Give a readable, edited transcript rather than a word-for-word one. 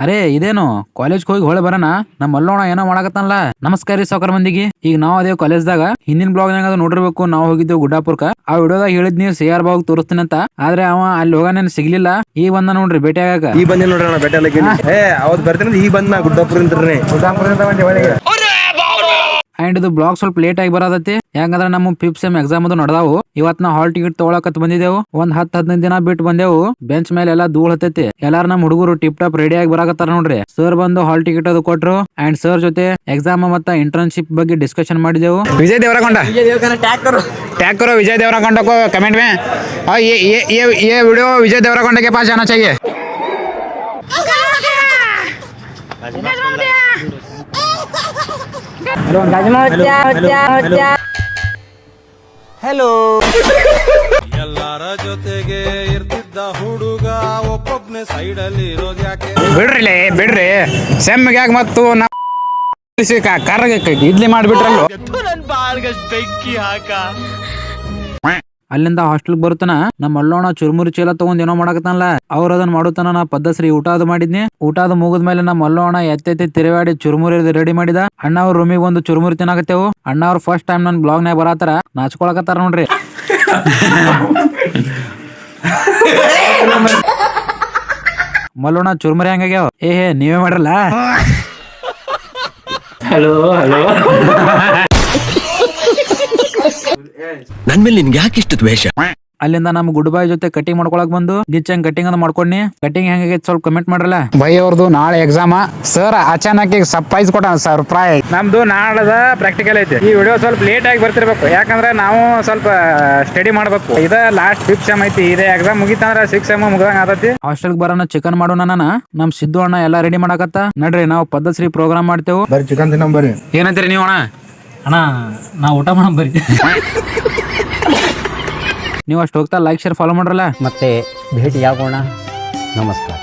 ಅರೇ ಇದೇನು ಕಾಲೇಜ್ ಹೋಗಿ ಹೊಳೆ ಬರೋಣ ನಮ್ಮ ಮಲ್ಲೋಣ ಏನೋ ಮಾಡಕತ್ತಲ್ಲ. ನಮಸ್ಕಾರ ರೀ ಸಾವ್ಕಾರ ಮಂದಿಗೆ. ಈಗ ನಾವ್ ಅದೇ ಕಾಲೇಜ್ದಾಗ ಹಿಂದಿನ ಬ್ಲಾಗ್ನಾಗ ನೋಡಿರ್ಬೇಕು, ನಾವು ಹೋಗಿದ್ದೇವೆ ಗುಡ್ಡಾಪುರ್ಕ. ಆ ವಿಡಿಯೋದಾಗ ಹೇಳಿದ್ನಿ CR ಬಾಗ್ ತೋರಿಸ್ತೀನಿ ಅಂತ. ಆದ್ರೆ ಅವ ಅಲ್ಲಿ ಹೋಗಾನೇನ್ ಸಿಗ್ಲಿಲ್ಲ. ಈಗ ಬಂದ ನೋಡ್ರಿ ಭೇಟಿ ಆಗಾಕ. ಈ ಬಂದಿ ನೋಡ್ರಿ ಅಣ್ಣ ಭೇಟಿ ಆಗಕ್ಕೆ. ಅವತ್ತು ಬರ್ತೀನಿ ಈ ಬಂದ್ ನಾ ಗುಡ್ಡಾಪುರದಿಂದ ಬಂದೆ ಒಳಗೆ. ಅಂಡ್ ಇದು ಬ್ಲಾಗ್ ಸ್ವಲ್ಪ ಲೇಟ್ ಆಗಿ ಬರತೈತಿ. ಯಾಕಂದ್ರೆ ನಮ್ಮ 5th ಸೆಮ್ ಎಕ್ಸಾಮ್ ಅದು ನಡೆದಾವು. ಇವತ್ ನಾವು ಹಾಲ್ ಟಿಕೆಟ್ ತಗೊಳಕತ್ ಬಂದಿದ್ದೆವು. ಒಂದ್ 10-15 ದಿನ ಬಿಟ್ಟು ಬಂದೆವು. ಬೆಂಚ್ ಮೇಲೆ ಎಲ್ಲಾ ಧೂಳ್ ಹತ್ತೈತಿ. ಎಲ್ಲಾರು ನಮ್ಮ ಹುಡುಗರು ಟಿಪ್ ಟಾಪ್ ರೆಡಿ ಆಗಿ ಬರಾಕತ್ತಾರ ನೋಡ್ರಿ. ಸರ್ ಬಂದು ಹಾಲ್ ಟಿಕೆಟ್ ಅದು ಕೊಟ್ರು. ಅಂಡ್ ಸರ್ ಜೊತೆ ಎಕ್ಸಾಮ್ ಮತ್ತ ಇಂಟರ್ನ್ಶಿಪ್ ಬಗ್ಗೆ ಡಿಸ್ಕಷನ್ ಮಾಡಿದೆವು. विजय देवराकोंड टैग करो विजय देवराकोंड को कमेंट में। और ये वीडियो विजय देवराकोंड के पास जाना चाहिए। हेलो ಎಲ್ಲಾರ ಜೊತೆಗೆ ಇರ್ತಿದ್ದ ಹುಡುಗ ಒಬ್ಬೊಬ್ನೇ ಸೈಡ್ ಅಲ್ಲಿ ಇರೋದು ಯಾಕೆ? ಬಿಡ್ರಿ ಸೆಮ್ಗೆ ಯಾಕೆ ಮತ್ತು ಕಾರ್ಗೆ ಇಡ್ಲಿ ಮಾಡಿಬಿಟ್ರಲ್ಲ. ಅಲ್ಲಿಂದ ಹಾಸ್ಟೆಲ್ ಬರುತ್ತಾನ ನಮ್ಮ ಮಲ್ಲೋಣ ಚುರುಮುರಿ ಚೀಲ ತಗೊಂಡ್ ಏನೋ ಮಾಡಕತ್ತಾನಲ್ಲ. ಅವ್ರ ಅದನ್ನ ಮಾಡುತ್ತಾನ. ನಾ ಪದ್ದಶ್ರೀ ಊಟ ಅದು ಮಾಡಿದ್ನಿ. ಊಟ ಅದು ಮುಗಿದ್ಮೇಲೆ ನಮ್ಮ ಮಲ್ಲೋಣ ಎತ್ತೆತ್ತಿ ತಿರುವಾಡಿ ಚುರುಮುರಿ ರೆಡಿ ಮಾಡಿದ. ಅಣ್ಣ ಅವ್ರ ರೂಮಿಗೆ ಒಂದು ಚುರುಮುರಿ ತಿನ್ನಾಕತ್ತೇವು. ಅಣ್ಣ ಅವ್ರ ಫಸ್ಟ್ ಟೈಮ್ ನನ್ ಬ್ಲಾಗ್ ನಾಗ ಬರತ್ತಾರ. ನಾಚ್ಕೊಳಕತ್ತಾರ ನೋಡ್ರಿ. ಮಲ್ಲೋಣ ಚುರುಮುರಿ ಹಂಗಾಗ್ಯಾವ. ನೀವೇ ಮಾಡ್ರಲ್ಲ. ಹಲೋ ನನ್ ಮೇಲೆ ನಿನ್ಗೆ ಯಾಕೆ ಇಷ್ಟು ದ್ವೇಷ? ಅಲ್ಲಿಂದ ನಮ್ ಗುಡ್ ಬಾಯ್ ಜೊತೆ ಕಟಿಂಗ್ ಮಾಡ್ಕೊಳಕ್ ಬಂದು ಗಿಚ್ಚಂಗ್ ಕಟಿಂಗ್ ಅನ್ನ ಮಾಡ್ಕೊಂಡಿ. ಕಟಿಂಗ್ ಹೆಂಗಾಗೈತಿ ಸ್ವಲ್ಪ ಕಮೆಂಟ್ ಮಾಡ್ರಲ್ಲ. ಭೈ ಅವ್ರದ್ದು ನಾಳೆ ಎಕ್ಸಾಮ. ಸರ್ ಅಚಾನಕ್ ಸರ್ಪ್ರೈಸ್ ಕೊಟ್ಟ. ಸರ್ಪ್ರೈಸ್ ನಮ್ದು ನಾಳದ ಪ್ರಾಕ್ಟಿಕಲ್ ಐತಿ. ಈ ವಿಡಿಯೋ ಸ್ವಲ್ಪ ಲೇಟ್ ಆಗಿ ಬರ್ತಿರ್ಬೇಕು. ಯಾಕಂದ್ರೆ ನಾವು ಸ್ವಲ್ಪ ಸ್ಟಡಿ ಮಾಡ್ಬೇಕು. ಇದ ಲಾಸ್ಟ್ 5th ಸೆಮ್ ಐತಿ. ಇದೇ ಎಕ್ಸಾಮ್ ಮುಗಿತಂದ್ರ 6th ಸೆಮ್ ಮುಗ್ದಂಗ ಆತತಿ. ಹಾಸ್ಟೆಲ್ ಬರೋಣ ಚಿಕನ್ ಮಾಡೋಣ. ನಮ್ ಸಿದ್ದು ಅಣ್ಣ ಎಲ್ಲಾ ರೆಡಿ ಮಾಡಕತ್ತ. ನಡ್ರಿ ನಾವು ಪದ್ದಶ್ರೀ ಪ್ರೋಗ್ರಾಮ್ ಮಾಡ್ತೇವು. ಬರ್ರಿ ಚಿಕನ್ ತಿನ್ನಂ ಬರ್ರಿ. ಏನಂತೀರಿ ನೀವು ಅಣ್ಣ? ನಾ ಊಟ ಮಾಡ ಬರ್ರಿ. ನೀವು ಅಷ್ಟು ಹೋಗ್ತಾ ಲೈಕ್ ಶೇರ್ ಫಾಲೋ ಮಾಡ್ರಲ್ಲ. ಮತ್ತೆ ಭೇಟಿಯಾಗೋಣ. ನಮಸ್ಕಾರ.